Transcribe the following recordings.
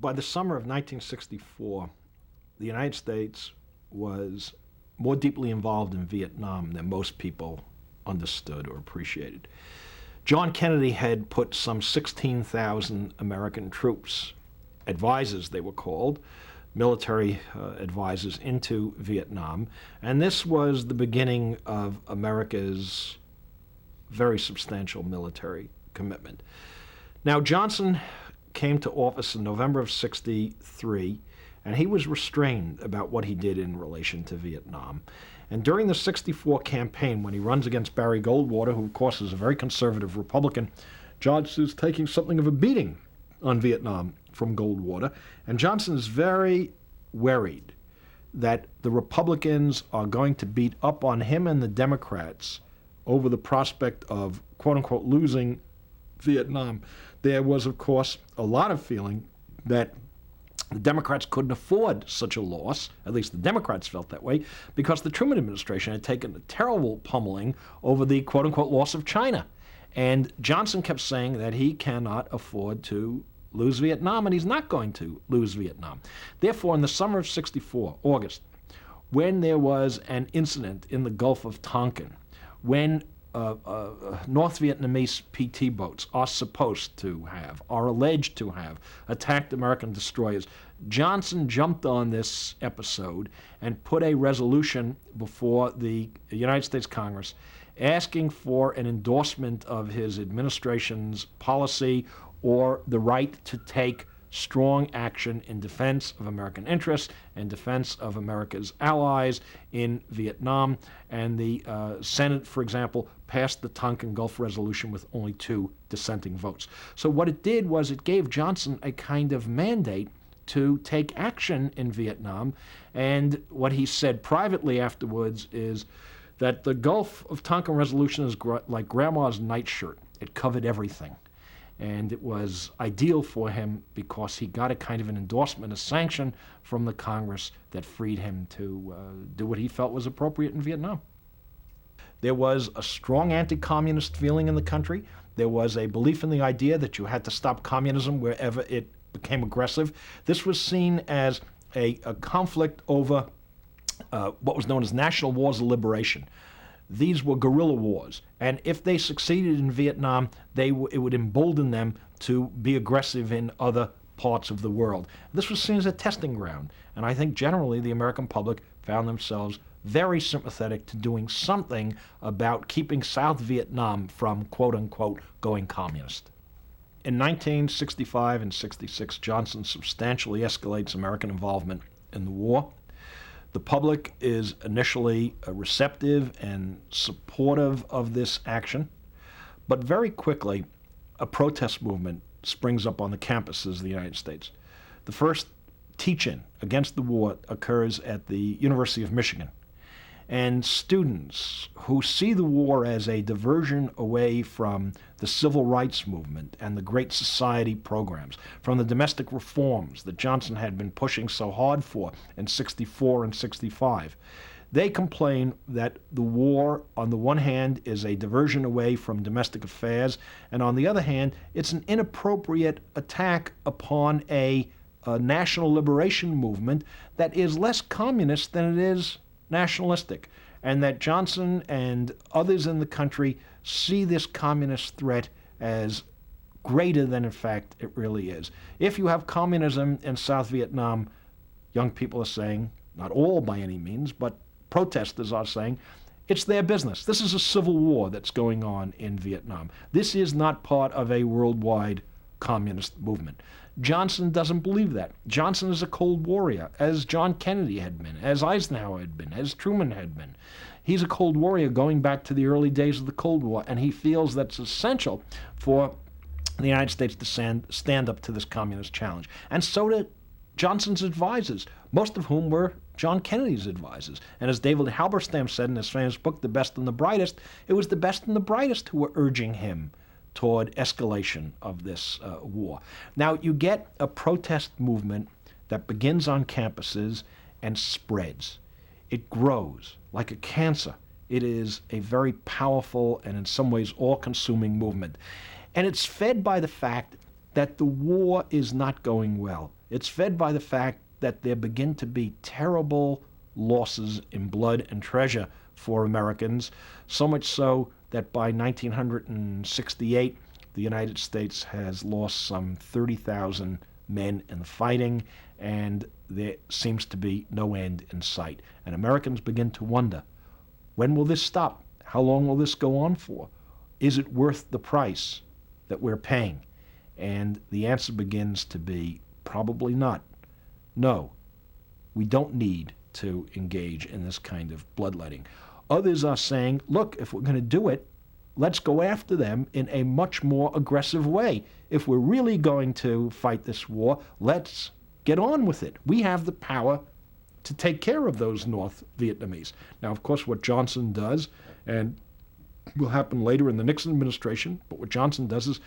By the summer of 1964, the United States was more deeply involved in Vietnam than most people understood or appreciated. John Kennedy had put some 16,000 American troops, advisors they were called, military advisors, into Vietnam, and this was the beginning of America's very substantial military commitment. Now, Johnson came to office in November of '63, and he was restrained about what he did in relation to Vietnam. And during the '64 campaign, when he runs against Barry Goldwater, who of course is a very conservative Republican, Johnson is taking something of a beating on Vietnam from Goldwater, and Johnson is very worried that the Republicans are going to beat up on him and the Democrats over the prospect of, quote-unquote, losing Vietnam. There was, of course, a lot of feeling that the Democrats couldn't afford such a loss, at least the Democrats felt that way, because the Truman administration had taken a terrible pummeling over the quote-unquote loss of China. And Johnson kept saying that he cannot afford to lose Vietnam, and he's not going to lose Vietnam. Therefore, in the summer of '64, August, when there was an incident in the Gulf of Tonkin, when North Vietnamese PT boats are alleged to have attacked American destroyers, Johnson jumped on this episode and put a resolution before the United States Congress asking for an endorsement of his administration's policy or the right to take strong action in defense of American interests and defense of America's allies in Vietnam. And the Senate, for example, passed the Tonkin Gulf Resolution with only 2 dissenting votes. So what it did was it gave Johnson a kind of mandate to take action in Vietnam. And what he said privately afterwards is that the Gulf of Tonkin Resolution is like grandma's nightshirt. It covered everything. And it was ideal for him because he got a kind of an endorsement, a sanction from the Congress that freed him to do what he felt was appropriate in Vietnam. There was a strong anti-communist feeling in the country. There was a belief in the idea that you had to stop communism wherever it became aggressive. This was seen as a conflict over what was known as national wars of liberation. These were guerrilla wars, and if they succeeded in Vietnam, it would embolden them to be aggressive in other parts of the world. This was seen as a testing ground, and I think generally the American public found themselves very sympathetic to doing something about keeping South Vietnam from, quote-unquote, going communist. In 1965 and '66, Johnson substantially escalates American involvement in the war. The public is initially receptive and supportive of this action, but very quickly a protest movement springs up on the campuses of the United States. The first teach-in against the war occurs at the University of Michigan, and students who see the war as a diversion away from the civil rights movement and the Great Society programs, from the domestic reforms that Johnson had been pushing so hard for in '64 and '65. They complain that the war, on the one hand, is a diversion away from domestic affairs, and on the other hand, it's an inappropriate attack upon a national liberation movement that is less communist than it is nationalistic, and that Johnson and others in the country see this communist threat as greater than in fact it really is. If you have communism in South Vietnam, young people are saying, not all by any means, but protesters are saying, it's their business. This is a civil war that's going on in Vietnam. This is not part of a worldwide communist movement. Johnson doesn't believe that. Johnson is a Cold Warrior, as John Kennedy had been, as Eisenhower had been, as Truman had been. He's a Cold Warrior going back to the early days of the Cold War, and he feels that's essential for the United States to stand up to this communist challenge. And so did Johnson's advisors, most of whom were John Kennedy's advisors. And as David Halberstam said in his famous book, The Best and the Brightest, it was the best and the brightest who were urging him toward escalation of this war. Now, you get a protest movement that begins on campuses and spreads. It grows like a cancer. It is a very powerful and in some ways all-consuming movement. And it's fed by the fact that the war is not going well. It's fed by the fact that there begin to be terrible losses in blood and treasure for Americans, so much so that by 1968, the United States has lost some 30,000 men in the fighting, and there seems to be no end in sight. And Americans begin to wonder, when will this stop? How long will this go on for? Is it worth the price that we're paying? And the answer begins to be probably not. No, we don't need to engage in this kind of bloodletting. Others are saying, look, if we're going to do it, let's go after them in a much more aggressive way. If we're really going to fight this war, let's get on with it. We have the power to take care of those North Vietnamese. Now, of course, what Johnson does, and will happen later in the Nixon administration, but what Johnson does is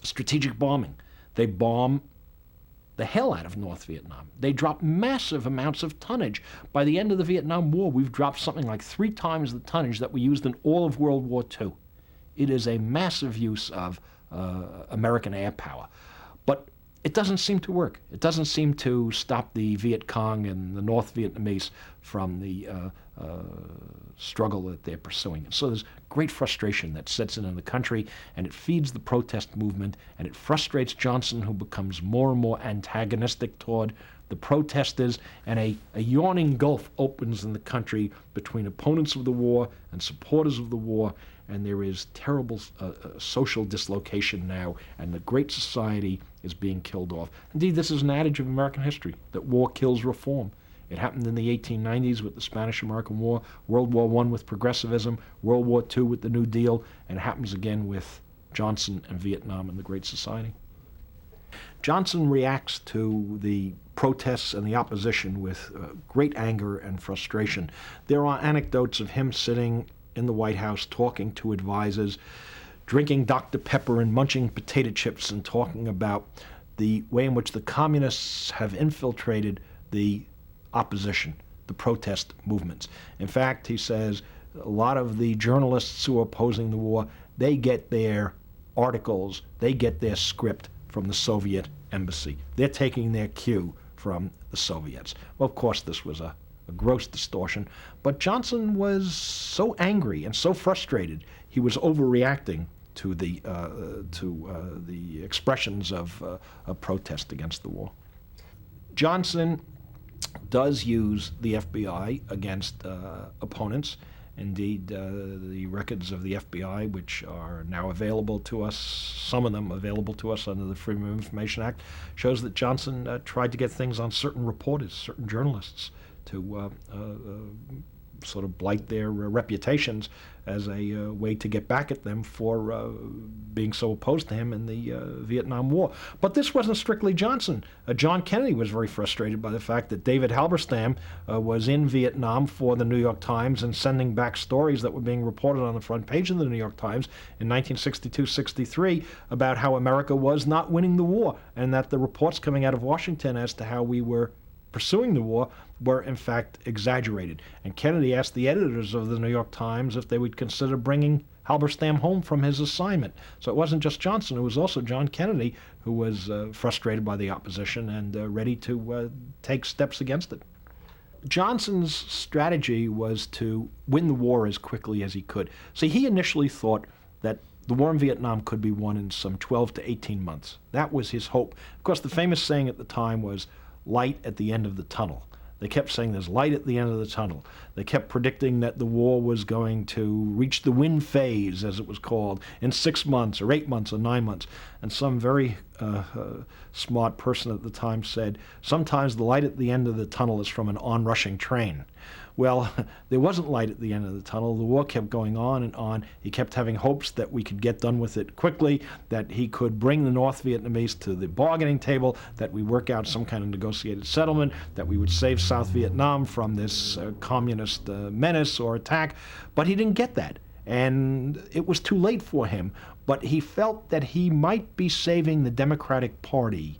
strategic bombing. They bomb the hell out of North Vietnam. They drop massive amounts of tonnage. By the end of the Vietnam War, we've dropped something like 3 times the tonnage that we used in all of World War II. It is a massive use of American air power. But it doesn't seem to work. It doesn't seem to stop the Viet Cong and the North Vietnamese from the struggle that they're pursuing. And so there's great frustration that sets in the country, and it feeds the protest movement, and it frustrates Johnson, who becomes more and more antagonistic toward the protesters, and a yawning gulf opens in the country between opponents of the war and supporters of the war, and there is terrible social dislocation now, and the great society is being killed off. Indeed, this is an adage of American history, that war kills reform. It happened in the 1890s with the Spanish-American War, World War I with progressivism, World War II with the New Deal, and it happens again with Johnson and Vietnam and the Great Society. Johnson reacts to the protests and the opposition with great anger and frustration. There are anecdotes of him sitting in the White House talking to advisors, drinking Dr. Pepper and munching potato chips and talking about the way in which the communists have infiltrated the opposition, the protest movements. In fact, he says a lot of the journalists who are opposing the war, they get their articles, they get their script from the Soviet embassy. They're taking their cue from the Soviets. Well, of course, this was a gross distortion, but Johnson was so angry and so frustrated, he was overreacting to the expressions of protest against the war. Johnson does use the FBI against opponents. Indeed, the records of the FBI, which are now available to us, some of them available to us under the Freedom of Information Act, shows that Johnson tried to get things on certain reporters, certain journalists, to sort of blight their reputations as a way to get back at them for being so opposed to him in the Vietnam War. But this wasn't strictly Johnson. John Kennedy was very frustrated by the fact that David Halberstam was in Vietnam for the New York Times and sending back stories that were being reported on the front page of the New York Times in 1962-63 about how America was not winning the war, and that the reports coming out of Washington as to how we were pursuing the war were in fact exaggerated. And Kennedy asked the editors of the New York Times if they would consider bringing Halberstam home from his assignment. So it wasn't just Johnson, it was also John Kennedy who was frustrated by the opposition and ready to take steps against it. Johnson's strategy was to win the war as quickly as he could. See, he initially thought that the war in Vietnam could be won in some 12 to 18 months. That was his hope. Of course, the famous saying at the time was, light at the end of the tunnel. They kept saying there's light at the end of the tunnel. They kept predicting that the war was going to reach the win phase, as it was called, in 6 months or 8 months or 9 months. And some very smart person at the time said, sometimes the light at the end of the tunnel is from an onrushing train. Well, there wasn't light at the end of the tunnel. The war kept going on and on. He kept having hopes that we could get done with it quickly, that he could bring the North Vietnamese to the bargaining table, that we work out some kind of negotiated settlement, that we would save South Vietnam from this communist menace or attack. But he didn't get that. And it was too late for him. But he felt that he might be saving the Democratic Party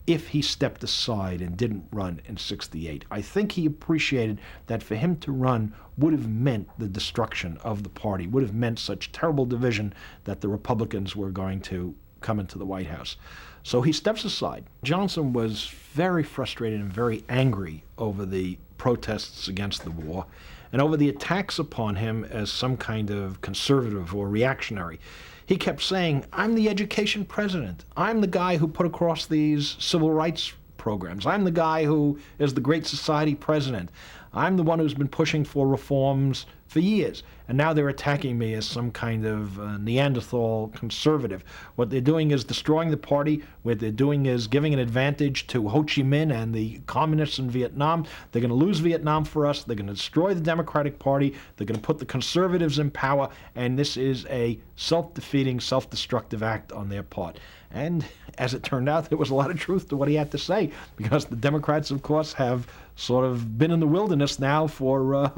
if he stepped aside and didn't run in '68. I think he appreciated that for him to run would have meant the destruction of the party, would have meant such terrible division that the Republicans were going to come into the White House. So he steps aside. Johnson was very frustrated and very angry over the protests against the war and over the attacks upon him as some kind of conservative or reactionary. He kept saying, I'm the education president. I'm the guy who put across these civil rights programs. I'm the guy who is the Great Society president. I'm the one who's been pushing for reforms for years. And now they're attacking me as some kind of Neanderthal conservative. What they're doing is destroying the party. What they're doing is giving an advantage to Ho Chi Minh and the communists in Vietnam. They're going to lose Vietnam for us. They're going to destroy the Democratic Party. They're going to put the conservatives in power. And this is a self-defeating, self-destructive act on their part. And as it turned out, there was a lot of truth to what he had to say, because the Democrats, of course, have sort of been in the wilderness now for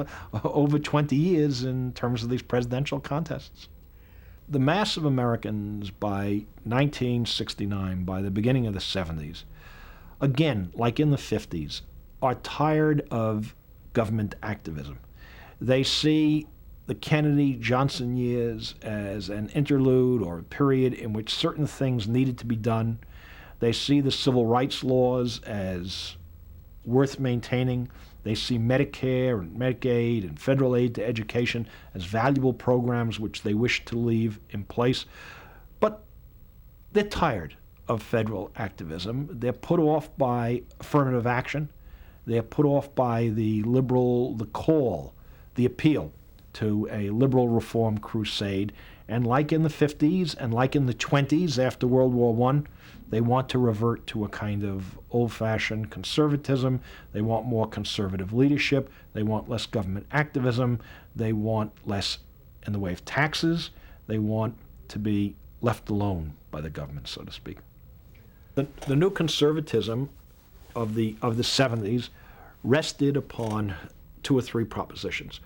over 20 years in terms of these presidential contests. The mass of Americans by 1969, by the beginning of the 70s, again, like in the 50s, are tired of government activism. They see the Kennedy-Johnson years as an interlude or a period in which certain things needed to be done. They see the civil rights laws as worth maintaining. They see Medicare and Medicaid and federal aid to education as valuable programs which they wish to leave in place. But they're tired of federal activism. They're put off by affirmative action. They're put off by the call, the appeal to a liberal reform crusade. And like in the 50s and like in the 20s after World War I, they want to revert to a kind of old-fashioned conservatism. They want more conservative leadership. They want less government activism. They want less in the way of taxes. They want to be left alone by the government, so to speak. The new conservatism of the 70s rested upon two or three propositions.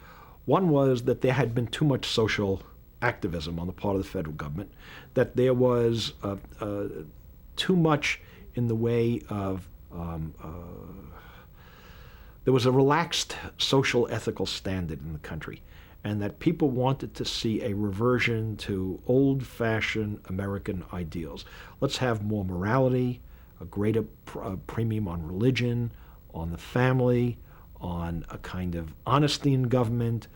One was that there had been too much social activism on the part of the federal government, that there was too much in the way of, there was a relaxed social ethical standard in the country, and that people wanted to see a reversion to old-fashioned American ideals. Let's have more morality, a greater premium on religion, on the family, on a kind of honesty in government,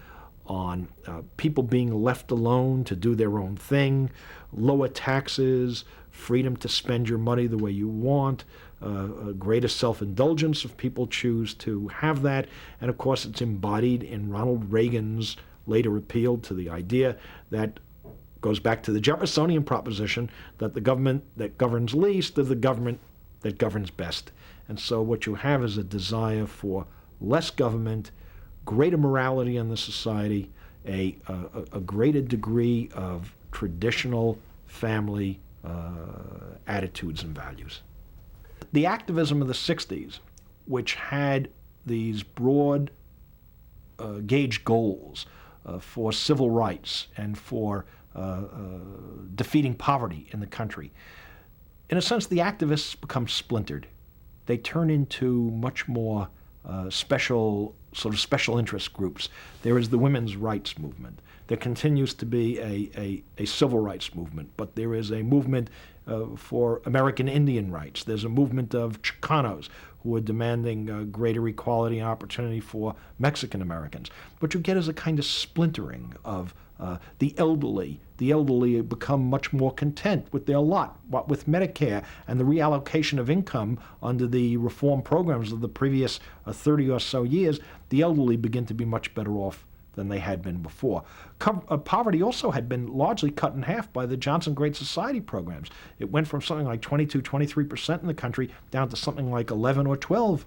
on people being left alone to do their own thing, lower taxes, freedom to spend your money the way you want, a greater self-indulgence if people choose to have that. And of course, it's embodied in Ronald Reagan's later appeal to the idea that goes back to the Jeffersonian proposition that the government that governs least is the government that governs best. And so what you have is a desire for less government, greater morality in the society, a greater degree of traditional family attitudes and values. The activism of the 60s, which had these broad gauge goals for civil rights and for defeating poverty in the country, in a sense, the activists become splintered. They turn into much more special interest groups. There is the women's rights movement. There continues to be a civil rights movement, but there is a movement for American Indian rights. There's a movement of Chicanos who are demanding greater equality and opportunity for Mexican Americans. What you get is a kind of splintering of the elderly. The elderly become much more content with their lot, with Medicare and the reallocation of income under the reform programs of the previous 30 or so years. The elderly begin to be much better off than they had been before. Poverty also had been largely cut in half by the Johnson Great Society programs. It went from something like 22, 23% in the country down to something like 11 or 12%.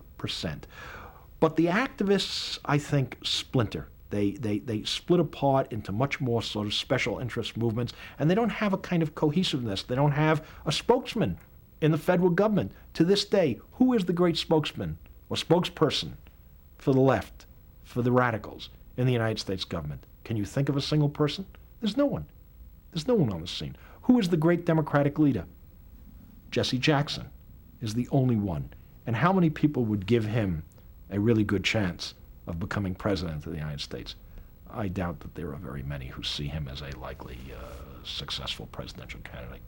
But the activists, I think, splinter. They split apart into much more sort of special interest movements, and they don't have a kind of cohesiveness. They don't have a spokesman in the federal government. To this day, who is the great spokesman or spokesperson for the left, for the radicals in the United States government? Can you think of a single person? There's no one. There's no one on the scene. Who is the great Democratic leader? Jesse Jackson is the only one. And how many people would give him a really good chance of becoming president of the United States? I doubt that there are very many who see him as a likely successful presidential candidate.